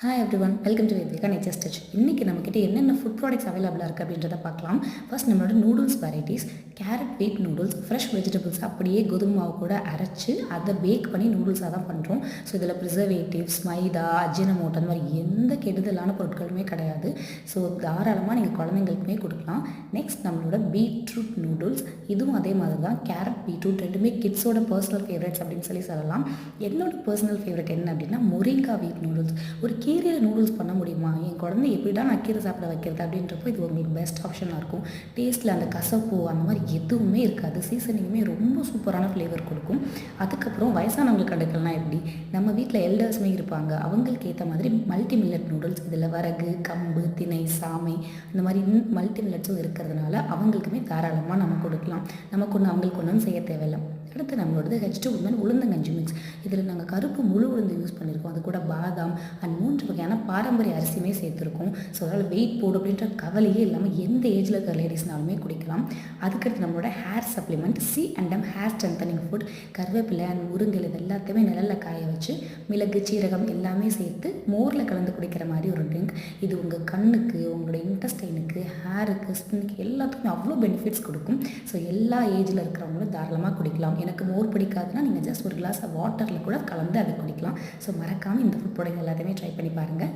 Hi every, welcome to Vedika nature touch. இன்றைக்கி நம்மக்கிட்ட என்னென்ன ஃபுட் ப்ராடக்ட்ஸ் அவைலபிளாக இருக்குது அப்படின்றத பார்க்கலாம். ஃபர்ஸ்ட் நம்மளோட நூடுல்ஸ் வெரைட்டிஸ், கேரட் வீட் நூடுல்ஸ், ஃப்ரெஷ் வெஜிடபிள்ஸ் அப்படியே கோதுமை மாவு கூட அரைச்சி அதை பேக் பண்ணி நூடுல்ஸாக தான் பண்ணுறோம். ஸோ இதில் ப்ரிசர்வேட்டிவ்ஸ், மைதா, அஜினமோட்டோ அந்த மாதிரி எந்த கெடுதலான பொருட்களுமே கிடையாது. ஸோ தாராளமாக நீங்கள் குழந்தைங்களுக்குமே கொடுக்கலாம். நெக்ஸ்ட் நம்மளோட பீட்ரூட் நூடுல்ஸ், இதுவும் அதே மாதிரி தான். கேரட் பீட்ரூட் ரெண்டுமே கிட்ஸோட பர்சனல் ஃபேவரட்ஸ் அப்படின்னு சொல்லலாம். என்னோட பர்சனல் ஃபேவரட் என்ன அப்படின்னா மொரிங்கா வீட் நூடுல்ஸ். ஒரு கீரையில் நூடுல்ஸ் பண்ண முடியுமா, என் குழந்தை எப்படிடா நான் கீரை சாப்பிட வைக்கிறது அப்படின்றப்போ இது உங்களுக்கு பெஸ்ட் ஆப்ஷனாக இருக்கும். டேஸ்ட்டில் அந்த கசப்போ அந்த மாதிரி எதுவுமே இருக்காது. சீசனிங்குமே ரொம்ப சூப்பரான ஃப்ளேவர் கொடுக்கும். அதுக்கப்புறம் வயசானவங்களுக்கு அடுக்கலாம் எப்படி, நம்ம வீட்டில் எல்டர்ஸுமே இருப்பாங்க, அவங்களுக்கு ஏற்ற மாதிரி மல்டி மில்லட் நூடுல்ஸ். இதில் வரகு, கம்பு, திணை, சாமை இந்த மாதிரி மல்டி மில்லட்ஸும் இருக்கிறதுனால அவங்களுக்குமே தாராளமாக நம்ம கொடுக்கலாம். நமக்கு ஒன்று அவங்களுக்கு ஒன்றும் செய்ய தேவையில்லை. அடுத்து நம்மளோடது H2 உமன் உளுந்தங்கஞ்சி மிக்ஸ். இதில் நாங்கள் கருப்பு முழு உளுந்து யூஸ் பண்ணியிருக்கோம். அது கூட பாதாம் அண்ட் 3 வகையான பாரம்பரிய அரிசியுமே சேர்த்துருக்கோம். ஸோ அதனால் வெயிட் போடு அப்படின்ற கவலையே இல்லாமல் எந்த ஏஜில் இருக்கிற லேடிஸ்னாலுமே குடிக்கலாம். அதுக்கடுத்து நம்மளோட hair supplement C&M hair strengthening food. கருவேப்பிலை அண்ட் முருங்கல் இது எல்லாத்தையுமே நிழலில் காய வச்சு மிளகு, சீரகம் எல்லாமே சேர்த்து மோரில் கலந்து குடிக்கிற மாதிரி ஒரு ட்ரிங்க். இது உங்கள் கண்ணுக்கு, உங்களோட இன்டெஸ்டைனுக்கு, ஹேருக்கு, ஸ்கின்னுக்கு எல்லாத்துக்குமே அவ்வளோ பெனிஃபிட்ஸ் கொடுக்கும். ஸோ எல்லா ஏஜில் இருக்கிறவங்களும் தாராளமாக குடிக்கலாம். எனக்கு மோர் பிடிக்காதுன்னா நீங்கள் ஜஸ்ட் ஒரு கிளாஸ் வாட்டரில் கூட கலந்து அதை குடிக்கலாம். ஸோ மறக்காமல் இந்த ஃபுட் ப்ராடக்ட் எல்லாத்தையுமே ட்ரை பண்ணி பாருங்கள்.